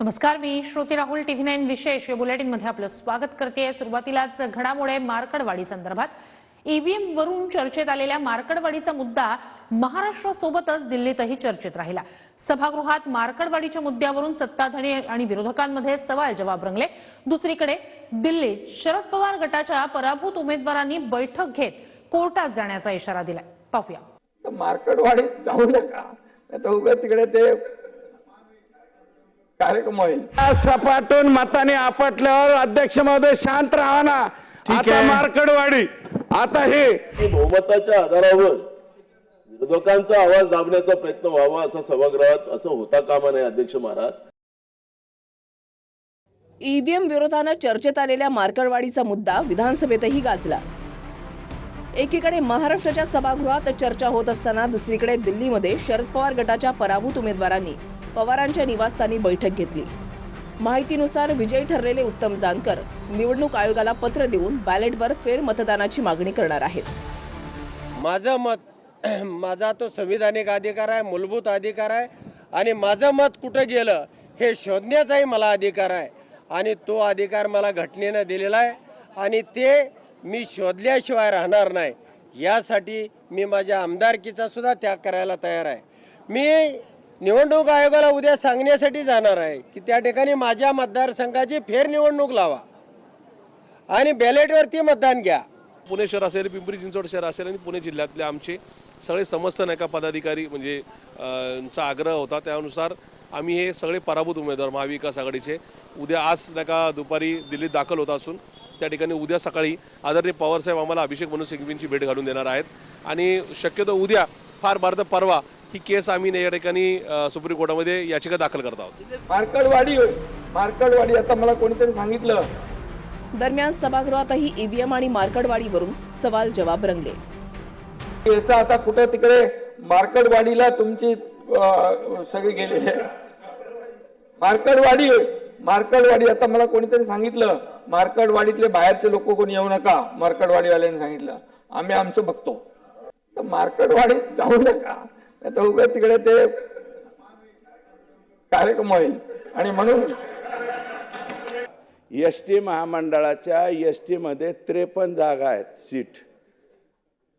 नमस्कार, मी श्रुती राहुल टीव्ही 9 विशेष या बुलेटिन मध्ये आपलं स्वागत करते। सुरुवातीलाच घडामोडी मार्कडवाडी संदर्भात ईव्हीएम वरून चर्चेत आलेल्या मार्कडवाडीचा मुद्दा महाराष्ट्रासोबतच दिल्लीतही चर्चेत राहिला। सभागृहात मार्कडवाडीच्या मुद्द्यावरून सत्ताधारी आणि विरोधकांमध्ये सवाल जवाब रंगले। दुसरीकडे दिल्लीत शरद पवार गटाच्या पराभूत उमेदवारांनी बैठक घेत कोर्टात जाण्याचा इशारा दिलाय। पाहूया। मार्कडवाडीत जाऊ नका, आता उगाच तिकडे ते कार्यक्रम होईल। सपाटून मताने आपटल्यावर अध्यक्ष महोदय शांत राहा ना। आता मार्कडवाडी आता हे बहुमताच्या आधारावर विरोधकांचा आवाज दाबण्याचा प्रयत्न व्हावा असा सभागृहात असं होता कामा नये। अध्यक्ष महाराज, ईव्हीएम विरोधानं चर्चेत आलेल्या मार्कडवाडीचा मुद्दा विधानसभेतही गाजला। एकीकडे महाराष्ट्राच्या सभागृहात चर्चा होत असताना दुसरीकडे दिल्लीमध्ये शरद पवार गटाच्या पराभूत उमेदवारांनी पवारांच्या निवासस्थानी बैठक घेतली। माहितीनुसार विजयी ठरलेले उत्तम जानकर निवडणूक आयोगाला पत्र देऊन बॅलेटवर फेरमतदानाची मागणी करणार आहेत। माझं मत, माझा तो संविधानिक अधिकार आहे, मूलभूत अधिकार आहे आणि माझं मत कुठं गेलं हे शोधण्याचाही मला अधिकार आहे आणि तो अधिकार मला घटनेनं दिलेला आहे आणि ते मी शोधल्याशिवाय राहणार नाही। यासाठी मी माझ्या आमदारकीचा सुद्धा त्याग करायला तयार आहे। मी निवडणूक आयोगाला उद्या सांगण्यासाठी जाणार आहे की त्या ठिकाणी माझ्या मतदारसंघाची फेरनिवडणूक लावा आणि बॅलेटवरती मतदान घ्या। पुणे शहर असेल, पिंपरी चिंचवड शहर असेल आणि पुणे जिल्ह्यातले आमचे सगळे समस्त नायका पदाधिकारी म्हणजे चा आग्रह होता, त्यानुसार आम्ही हे सगळे पराभूत उमेदवार महाविकास आघाडीचे उद्या आज नायका दुपारी दिल्लीत दाखल होत असून त्या ठिकाणी उद्या सकाळी आदरणीय पवारसाहेब आम्हाला अभिषेक मनु सिंघवींची भेट घालून देणार आहेत आणि शक्यतो उद्या फार बार तर परवा ही केस आम्ही या ठिकाणी सुप्रीम कोर्टामध्ये याचिका दाखल करत आहोत। मार्कडवाडी आता मला कोणीतरी सांगितलं। दरम्यान सभागृहातही ईव्हीएम आणि मार्कडवाडीवरून सवाल जवाब रंगले। याचा आता कुठं तिकडे मार्कडवाडीला तुमची सगळे गेलेले मार्कडवाडी आता मला कोणीतरी सांगितलं, मार्कडवाडीतले बाहेरचे लोक कोणी येऊ नका, मार्कडवाडीवाल्यांनी सांगितलं, आम्ही आमचं बघतो। मार्कडवाडीत जाऊ नका, आता उगाच तिकडे ते कार्यक्रम होईल आणि म्हणून एसटी महामंडळाच्या एसटी मध्ये 53 जागा आहेत सीट।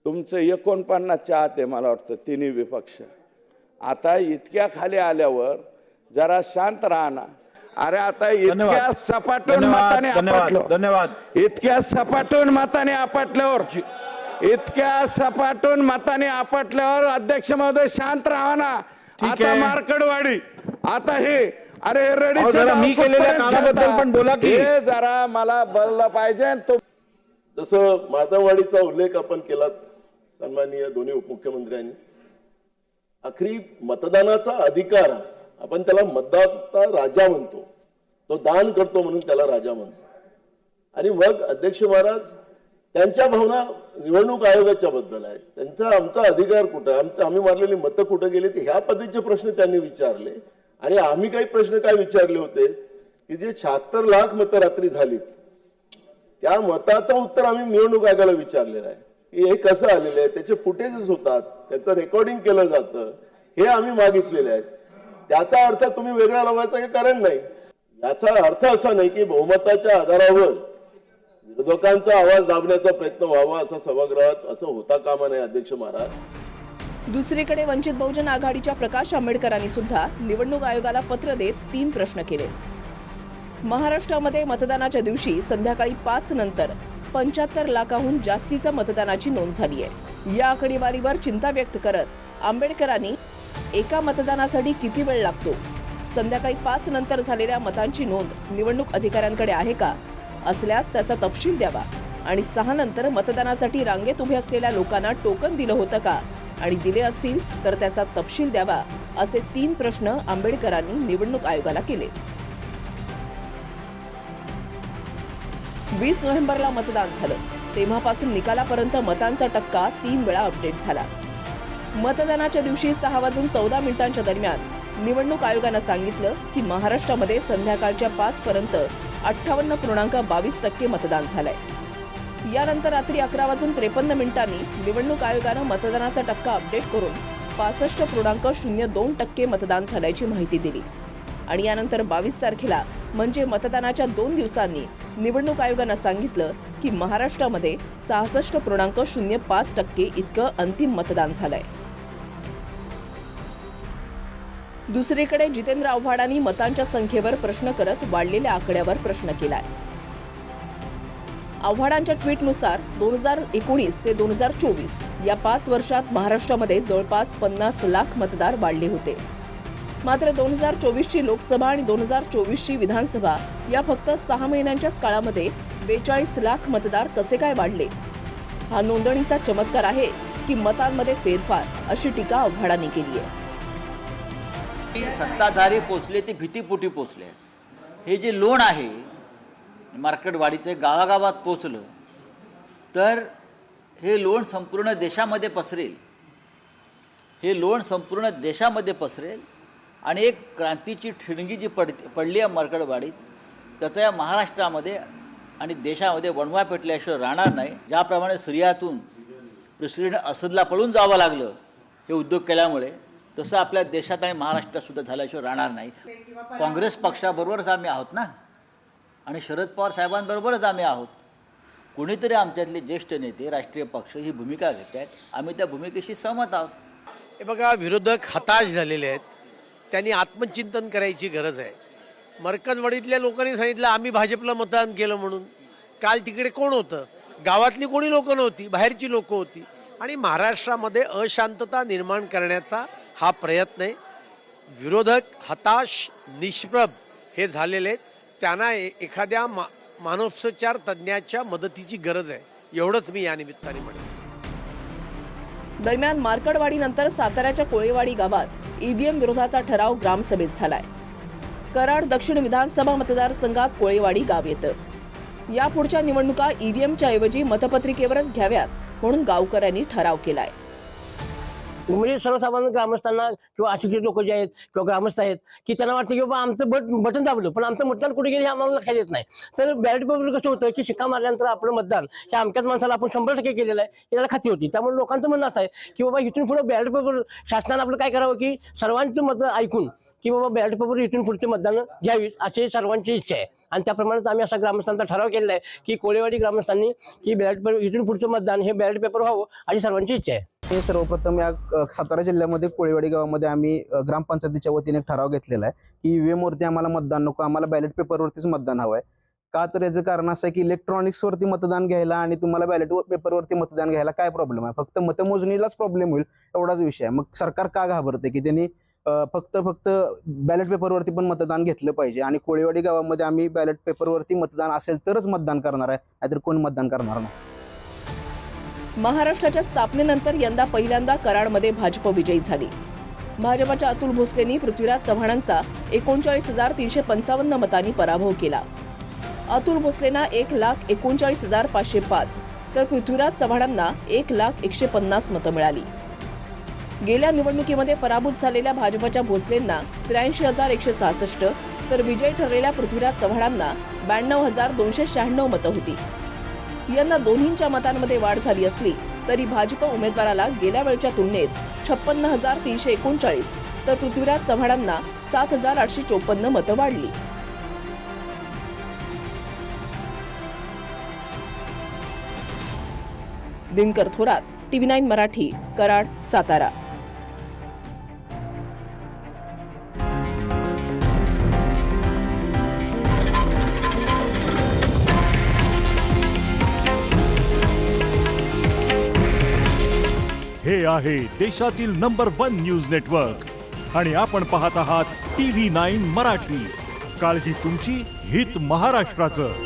तुमचं 49 आत आहे मला वाटतं तिन्ही विपक्ष। आता इतक्या खाली आल्यावर जरा शांत राहा ना। अरे आता इतक्या सपाटून मताने आपटलो, इतक्या सपाटून मताने आपटल्यावर अध्यक्ष महोदय शांत राहा ना। आता मार्कडवाडी आता हे अरे रडीचं मी केलेल्या कामाबद्दल पण बोला की हे जरा मला बोललं पाहिजे। तो जसं माधववाडीचा उल्लेख आपण केलात सन्माननीय दोन्ही उपमुख्यमंत्र्यांनी, आखरी मतदानाचा अधिकार आपण त्याला मतदाता राजा म्हणतो, तो दान करतो म्हणून त्याला राजा म्हणतो आणि मग अध्यक्ष महाराज त्यांच्या भावना निवडणूक आयोगाच्या बद्दल आहे, त्यांचा आमचा अधिकार कुठं, आम्ही मारलेली मतं कुठं गेली ते ह्या पद्धतीचे प्रश्न त्यांनी विचारले आणि आम्ही काही प्रश्न काय विचारले होते की जे 76 लाख मतं रात्री झालीत त्या मताचं उत्तर आम्ही निवडणूक आयोगाला विचारलेलं आहे की हे कसं आलेलं आहे, त्याचे फुटेजेस होतात, त्याचं रेकॉर्डिंग केलं जातं, हे आम्ही मागितलेले आहेत। त्याचा अर्थ तुम्ही वेगळा लावायचा काही कारण नाही। याचा अर्थ असा नाही की बहुमताच्या आधारावर विरोधकांचा आवाज दाबण्याचा प्रयत्न व्हावा असा सभागृहात असं होता कामा नये। अध्यक्ष महाराज, दुसरीकडे वंचित बहुजन आघाडीच्या प्रकाश आंबेडकरांनी सुद्धा निवडणूक आयोगाला पत्र देत 3 प्रश्न केले। महाराष्ट्रामध्ये मतदानाच्या दिवशी संध्याकाळी 5 नंतर 75 लाखाहून जास्तीच्या मतदानाची नोंद झाली आहे। या आकडेवारीवर चिंता व्यक्त करत आंबेडकरांनी एका मतदानासाठी किती वेळ लागतो, संध्याकाळी 5 नंतर झालेल्या मतांची नोंद निवडणूक अधिकाऱ्यांकडे आहे का, असल्यास त्याचा तपशील द्यावा आणि 6 नंतर मतदानासाठी रांगेत उभे असलेल्या लोकांना टोकन दिलं होतं का आणि दिले असतील तर त्याचा तपशील द्यावा, असे 3 प्रश्न आंबेडकरांनी निवडणूक आयोगाला केले। 20 नोव्हेंबरला मतदान झालं, तेव्हापासून निकालापर्यंत मतांचा टक्का 3 वेळा अपडेट झाला। मतदानाच्या दिवशी 6:14 दरम्यान निवडणूक आयोगानं सांगितलं की महाराष्ट्रामध्ये संध्याकाळच्या 5 पर्यंत 58.22% मतदान झालंय। यानंतर रात्री 11:53 निवडणूक आयोगानं मतदानाचा टक्का अपडेट करून 65.02% मतदान झाल्याची माहिती दिली। आणि यानंतर 22 तारखेला म्हणजे मतदानाच्या 2 दिवसांनी निवडणूक आयोगानं सांगितलं की महाराष्ट्रामध्ये 66.05% इतकं अंतिम मतदान झालंय. दुसरीकडे जितेंद्र आव्हाडांनी मतांच्या संख्येवर प्रश्न करत वाढलेल्या आकड्यावर प्रश्न केलाय. आव्हाडांच्या ट्विटनुसार 2019 ते 2024 या 5 वर्षात महाराष्ट्रामध्ये जवळपास 50 लाख मतदार वाढले होते. मात्र 2024ची लोकसभा आणि 2024ची विधानसभा या फक्त 6 महिन्यांच्याच काळामध्ये 42 लाख मतदार कसे काय वाढले? हा नोंदणीचा चमत्कार आहे की मतांमध्ये फेरफार, अशी टीका आव्हाडांनी केली आहे. सत्ताधारी पोचले ते भीतीपोटी पोचले. हे जे लोण आहे मार्केटवाडीचे गावागावात पोचलं तर हे लोण संपूर्ण देशामध्ये पसरेल. हे लोण संपूर्ण देशामध्ये पसरेल आणि एक क्रांतीची ठिणगी जी पडली आहे मार्केटवाडीत, त्याचा या महाराष्ट्रामध्ये आणि देशामध्ये वणवा पेटल्याशिवाय राहणार नाही. ज्याप्रमाणे सिरियातून प्रेसिडेंट असदला पळून जावं लागलं हे उद्योग केल्यामुळे, तसं आपल्या देशात आणि महाराष्ट्रात सुद्धा झाल्याशिवाय राहणार नाही. काँग्रेस पक्षाबरोबरच आम्ही आहोत ना, आणि शरद पवार साहेबांबरोबरच आम्ही आहोत. कोणीतरी आमच्यातले ज्येष्ठ नेते, राष्ट्रीय पक्ष ही भूमिका घेत आहेत, आम्ही त्या भूमिकेशी सहमत आहोत. हे बघा, विरोधक हताश झालेले आहेत. त्यांनी आत्मचिंतन करायची गरज आहे. मरकजवाडीतल्या लोकांनी सांगितलं आम्ही भाजपला मतदान केलं म्हणून. काल तिकडे कोण होतं? गावातली कोणी लोकं नव्हती, बाहेरची लोकं होती. आणि महाराष्ट्रामध्ये अशांतता निर्माण करण्याचा हा प्रयत्न आहे. विरोधक हताश, निष्प्रभ हे झालेले आहेत. त्यांना एखाद्या मानसोपचार तज्ज्ञाच्या मदतीची गरज आहे, एवढंच मी या निमित्ताने म्हणेन. दरम्यान मार्कडवाडीनंतर साताऱ्याच्या कोळेवाडी गावात ईव्हीएम विरोधाचा ठराव ग्रामसभेत झालाय. कराड दक्षिण विधानसभा मतदारसंघात कोळेवाडी गाव येतं. यापुढच्या निवडणुका ईव्हीएमच्या ऐवजी मतपत्रिकेवरच घ्याव्यात म्हणून गावकऱ्यांनी ठराव केलाय. म्हणजे सर्वसामान्य ग्रामस्थांना किंवा अशिक्षित लोक जे आहेत किंवा ग्रामस्थ आहेत की त्यांना वाटतं की बाबा आमचं बटन दाबलं पण आमचं मतदान कुठे गेलं हे आम्हाला लक्षात येत नाही. तर बॅलेट पेपर कसं होतं की शिक्का मारल्यानंतर आपलं मतदान हे अमक्याच माणसाला आपण 100% केलेलं आहे याला खात्री होती. त्यामुळे लोकांचं म्हणणं असं आहे की बाबा इथून पुढे बॅलेट पेपर शासनानं आपलं काय करावं की सर्वांचं मत ऐकून की बाबा बॅलेट पेपर इथून पुढचे मतदान घ्यावी अशी सर्वांची इच्छा आहे. आणि त्याप्रमाणेच आम्ही असा ग्रामस्थांचा ठराव केलेला आहे की कोळेवाडी ग्रामस्थांनी की बॅलेट पेपर इथून पुढचं मतदान हे बॅलेट पेपर व्हावं अशी सर्वांची इच्छा आहे. सर्वप्रथम या सातारा जिल्ह्यामध्ये कोळेवाडी गावामध्ये आम्ही ग्रामपंचायतीच्या वतीने एक ठराव घेतलेला आहे की ईव्हीएम वरती आम्हाला मतदान नको, आम्हाला बॅलेट पेपरवरतीच मतदान हवं आहे. का तर याचं कारण असं आहे की इलेक्ट्रॉनिक्सवरती मतदान घ्यायला आणि तुम्हाला बॅलेट पेपरवरती मतदान घ्यायला काय प्रॉब्लेम आहे? फक्त मतमोजणीलाच प्रॉब्लेम होईल एवढाच विषय आहे. मग सरकार का घाबरते की त्यांनी फक्त बॅलेट पेपरवरती पण मतदान घेतलं पाहिजे. आणि कोळेवाडी गावामध्ये आम्ही बॅलेट पेपरवरती मतदान असेल तरच मतदान करणार आहे, नाहीतर कोण मतदान करणार नाही. महाराष्ट्राच्या स्थापनेनंतर यंदा पहिल्यांदा कराडमध्ये भाजप विजयी झाली. भाजपच्या अतुल भोसलेंनी पृथ्वीराज चव्हाणांचा 39,355 मतांनी पराभव केला. अतुल भोसलेंना 1,39,505 तर पृथ्वीराज चव्हाणांना 1,01,50 मतं मिळाली. गेल्या निवडणुकीमध्ये पराभूत झालेल्या भाजपच्या भोसलेंना 83,166 तर विजयी ठरलेल्या पृथ्वीराज चव्हाणांना 92,296 मतं होती. यंदा दोन्हींच्या मतांमध्ये वाढ झाली असली तरी भाजप उमेदवाराला गेल्या वेळच्या तुलनेत 56,339 तर पृथ्वीराज चव्हाणांना 7,854 मतं वाढली. दिनकर थोरात, TV9 मराठी, कराड, सातारा. हे आहे देशातील नंबर 1 न्यूज नेटवर्क आणि आपण पाहत आहात TV9 मराठी. काळजी तुमची, हित महाराष्ट्राचं.